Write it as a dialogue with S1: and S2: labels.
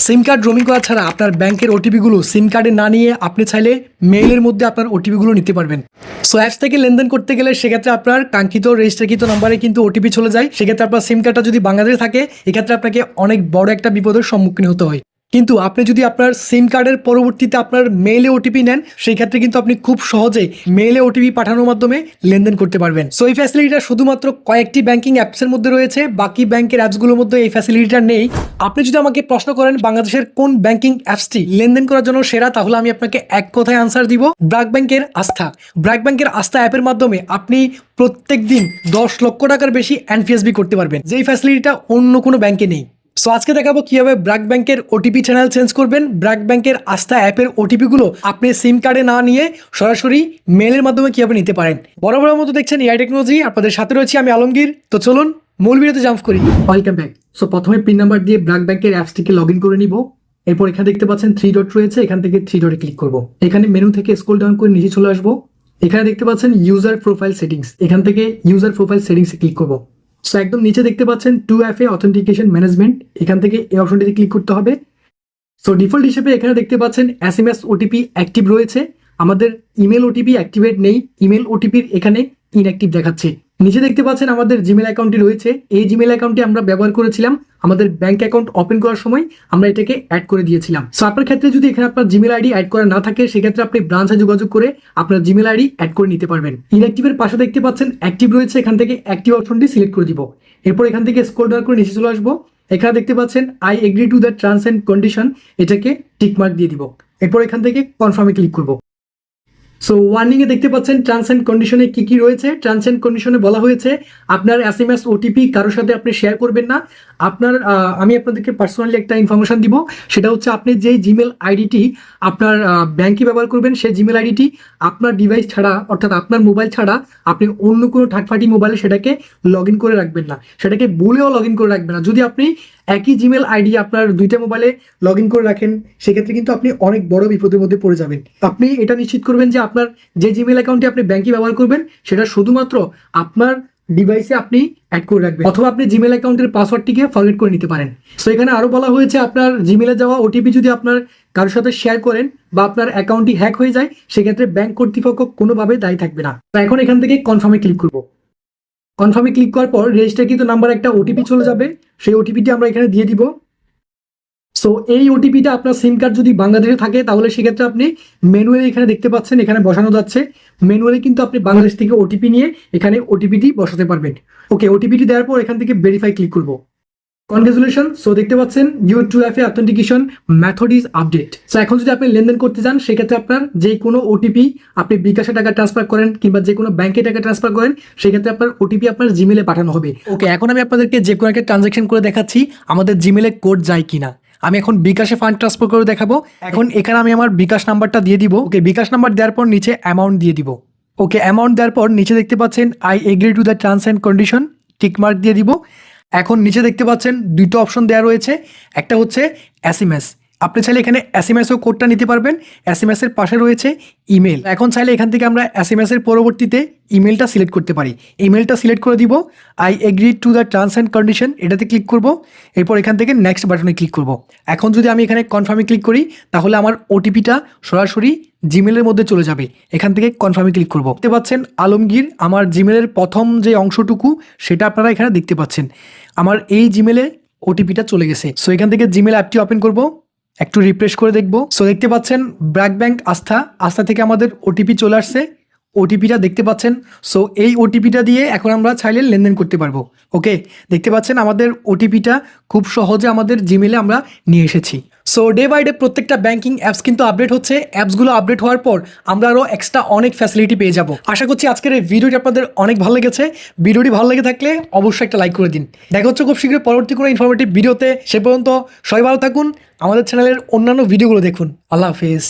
S1: সিম card roaming করা ছাড়া আপনার ব্যাংকের ওটিপিগুলো সিম কার্ডে না নিয়ে আপনি চাইলে মেইলের মধ্যে আপনার ওটিপিগুলো নিতে পারবেন। সো অ্যাপস থেকে লেনদেন করতে গেলে সেক্ষেত্রে আপনার কাঙ্ক্ষিত রেজিস্টারকৃত নাম্বারে কিন্তু ওটিপি চলে যায়। সেক্ষেত্রে আপনার সিম কার্ডটা যদি বাংলাদেশে থাকে এক্ষেত্রে আপনাকে অনেক বড় একটা বিপদের সম্মুখীন হতে হয়। কিন্তু আপনি যদি আপনার সিম কার্ডের পরবর্তীতে আপনার মেইলে ওটিপি নেন সেই ক্ষেত্রে কিন্তু আপনি খুব সহজেই মেইলে ওটিপি পাঠানোর মাধ্যমে লেনদেন করতে পারবেন। সো এই ফ্যাসিলিটিটা শুধুমাত্র কয়েকটি ব্যাংকিং অ্যাপসের মধ্যে রয়েছে, বাকি ব্যাংকের অ্যাপসগুলোর মধ্যে এই ফ্যাসিলিটিটা নেই। আপনি যদি আমাকে প্রশ্ন করেন বাংলাদেশের কোন ব্যাংকিং অ্যাপসটি লেনদেন করার জন্য সেরা, তাহলে আমি আপনাকে এক কথায় আনসার দিব, ব্র্যাক ব্যাংকের আস্থা। ব্র্যাক ব্যাংকের আস্থা অ্যাপের মাধ্যমে আপনি প্রত্যেক দিন 10 লক্ষ টাকার বেশি এনপিএসবি করতে পারবেন, যেই ফ্যাসিলিটিটা অন্য কোনো ব্যাংকে নেই। সো আজকে দেখাবো কিভাবে ব্র্যাক ব্যাংকের ওটিপি চ্যানেল চেঞ্জ করবেন। ব্র্যাক ব্যাংকের আস্থা অ্যাপের ওটিপিগুলো আপনি সিম কার্ডে না নিয়ে সরাসরি মেলের মাধ্যমে কিভাবে নিতে পারেন। বরাবরের মতো দেখছেন এআই টেকনোলজি, আপনাদের সাথে রয়েছি আমি আলমগীর। তো চলুন মূল ভিডিওতে জাম্প করি। Welcome back. সো প্রথমে পিন নাম্বার দিয়ে ব্র্যাক ব্যাংকের অ্যাপসটিকে লগ ইন করে নিব। এরপর এখানে দেখতে পাচ্ছেন 3 ডট রয়েছে, এখান থেকে 3 ডটে ক্লিক করব। এখানে মেনু থেকে স্ক্রল ডাউন করে নিচে চলে আসবো। এখানে দেখতে পাচ্ছেন ইউজার প্রোফাইল সেটিংস, এখান থেকে ইউজার প্রোফাইল সেটিংসে ক্লিক করব। সো একদম নিচে দেখতে পাচ্ছেন 2FA অথেন্টিকেশন ম্যানেজমেন্ট, এখান থেকে এই অপশনটিতে ক্লিক করতে হবে। সো ডিফল্ট হিসেবে এখানে দেখতে পাচ্ছেন SMS ওটিপি অ্যাক্টিভ রয়েছে, আমাদের ইমেল ওটিপি অ্যাক্টিভেট নেই, ইমেল ওটিপির এখানে ইনঅ্যাক্টিভ দেখাচ্ছে। নিচে দেখতে পাচ্ছেন আমাদের জিমেল অ্যাকাউন্টটি রয়েছে, এই জিমেল অ্যাকাউন্টটি আমরা ব্যবহার করেছিলাম আমাদের ব্যাংক অ্যাকাউন্ট ওপেন করার সময়, আমরা এটাকে অ্যাড করে দিয়েছিলাম। সো আপনার ক্ষেত্রে যদি এখানে আপনার জিমেল আইডি অ্যাড করা না থাকে সেক্ষেত্রে আপনি ব্রাঞ্চে যোগাযোগ করে আপনার জিমেল আইডি অ্যাড করে নিতে পারবেন। ইনঅ্যাক্টিভের পাশে দেখতে পাচ্ছেন অ্যাক্টিভ রয়েছে, এখান থেকে অ্যাক্টিভ অপশনটি সিলেক্ট করে দিব। এরপর এখান থেকে স্ক্রল ডাউন করে নিচে চলে আসবো। এখানে দেখতে পাচ্ছেন I agree to the terms and condition, এটাকে টিক মার্ক দিয়ে দিব। এরপর এখান থেকে কনফার্মে ক্লিক করব। সো ওয়ার্নিং এ দেখতে পাচ্ছেন টার্মস এন্ড কন্ডিশনে কি কি রয়েছে। টার্মস এন্ড কন্ডিশনে বলা হয়েছে আপনার SMS ওটিপি কারোর সাথে আপনি শেয়ার করবেন না। আপনার আমি আপনাদেরকে পার্সোনালি একটা ইনফরমেশন দিব, সেটা হচ্ছে আপনি যে জিমেল আইডিটি আপনার ব্যাংকে ব্যবহার করবেন সেই জিমেল আইডিটি আপনার ডিভাইস ছাড়া, অর্থাৎ আপনার মোবাইল ছাড়া আপনি অন্য কোনো থার্ড পার্টি মোবাইলে সেটাকে লগ ইন করে রাখবেন না, সেটাকে বলেও লগ ইন করে রাখবেন না। যদি আপনি একই জিমেল আইডি আপনার দুইটা মোবাইলে লগ ইন করে রাখেন সেক্ষেত্রে কিন্তু আপনি অনেক বড় বিপদের মধ্যে পড়ে যাবেন। আপনি এটা নিশ্চিত করবেন যে আপনার যে জিমেল অ্যাকাউন্টে আপনি ব্যাংকে ব্যবহার করবেন সেটা শুধুমাত্র আপনার ডিভাইসে আপনি অ্যাড করে রাখবেন, অথবা আপনি জিমেল অ্যাকাউন্টের পাসওয়ার্ডটিকে ফরগেট করে নিতে পারেন। সো এখানে আরো বলা হয়েছে আপনার জিমেলে যাওয়া ওটিপি যদি আপনার কারোর সাথে শেয়ার করেন বা আপনার অ্যাকাউন্টটি হ্যাক হয়ে যায় সেক্ষেত্রে ব্যাংক কর্তৃপক্ষ কোনোভাবে দায়ী থাকবে না। তো এখন এখান থেকে কনফার্মে ক্লিক করব। কনফার্মে ক্লিক করার পর রেজিস্টারকৃত নাম্বার একটা ওটিপি চলে যাবে, সেই ওটিপিটি আমরা এখানে দিয়ে দিব। সো এই ওটিপিটা আপনার সিম কার্ড যদি বাংলাদেশে থাকে তাহলে সেক্ষেত্রে আপনি ম্যানুয়ালি এখানে দেখতে পাচ্ছেন এখানে বসানো যাচ্ছে, ম্যানুয়ালি কিন্তু আপনি বাংলাদেশ থেকে ওটিপি নিয়ে এখানে ওটিপিটি বসাতে পারবেন। ওকে, ওটিপিটি দেওয়ার পর এখান থেকে ভেরিফাই ক্লিক করব। কনগ্রাচুলেশন। সো দেখতে পাচ্ছেন your 2FA authentication method is update. So এখন যদি আপনি লেনদেন করতে চান সেক্ষেত্রে আপনার যে কোনো ওটিপি আপনি বিকাশে টাকা ট্রান্সফার করেন কিংবা যে কোনো ব্যাংকে টাকা ট্রান্সফার করেন সেক্ষেত্রে আপনার ওটিপি আপনার জিমেলে পাঠানো হবে। ওকে, এখন আমি আপনাদেরকে যে কোনো একটা ট্রানজাকশন করে দেখাচ্ছি আমাদের জিমেলে কোড যায় কিনা। আমি এখন বিকাশে ফান্ড ট্রান্সফার করে দেখাবো। এখন এখানে আমি আমার বিকাশ নাম্বারটা দিয়ে দিব। ওকে, বিকাশ নাম্বার দেওয়ার পর নিচে অ্যামাউন্ট দিয়ে দিব। ওকে, অ্যামাউন্ট দেওয়ার পর নিচে দেখতে পাচ্ছেন I agree to the terms and condition, tick mark দিয়ে দিব। এখন নিচে দেখতে পাচ্ছেন দুটো অপশন দেওয়া রয়েছে, একটা হচ্ছে SMS। আপনি চাইলে এখানে SMS ও কোডটা নিতে পারবেন, SMS এর পাশে রয়েছে ইমেল। এখন চাইলে এখান থেকে আমরা SMS এর পরবর্তীতে ইমেলটা সিলেক্ট করতে পারি। ইমেলটা সিলেক্ট করে দিব, I agree to the terms and condition, এটাতে ক্লিক করব। এরপর এখান থেকে নেক্সট বাটনে ক্লিক করব। এখন যদি আমি এখানে কনফার্মে ক্লিক করি তাহলে আমার ওটিপিটা সরাসরি জিমেলের মধ্যে চলে যাবে। এখান থেকে কনফার্মে ক্লিক করব। দেখতে পাচ্ছেন আলমগীর, আমার জিমেলের প্রথম যে অংশটুকু সেটা আপনারা এখানে দেখতে পাচ্ছেন, আমার এই জিমেলে ওটিপিটা চলে গেছে। সো এখান থেকে জিমেল অ্যাপটি ওপেন করব, একটু রিফ্রেশ করে দেখব। সো দেখতে পাচ্ছেন ব্র্যাক ব্যাংক আস্থা থেকে আমাদের ওটিপি চলে আসছে, ওটিপিটা দেখতে পাচ্ছেন। সো এই ওটিপিটা দিয়ে এখন আমরা চাইলে লেনদেন করতে পারবো। ওকে, দেখতে পাচ্ছেন আমাদের ওটিপিটা খুব সহজে আমাদের জিমেলে আমরা নিয়ে এসেছি। সো ডে বাই ডে প্রত্যেকটা ব্যাংকিং অ্যাপস কিন্তু আপডেট হচ্ছে। অ্যাপসগুলো আপডেট হওয়ার পর আমরা আরও এক্সট্রা অনেক ফ্যাসিলিটি পেয়ে যাব। আশা করছি আজকের এই ভিডিওটি আপনাদের অনেক ভালো লেগেছে। ভিডিওটি ভালো লেগে থাকলে অবশ্যই একটা লাইক করে দিন। দেখা হচ্ছে খুব শীঘ্রই পরবর্তী কোনো ইনফরমেটিভ ভিডিওতে। সে পর্যন্ত সবাই ভালো থাকুন, আমাদের চ্যানেলের অন্যান্য ভিডিওগুলো দেখুন। আল্লাহ হাফেজ।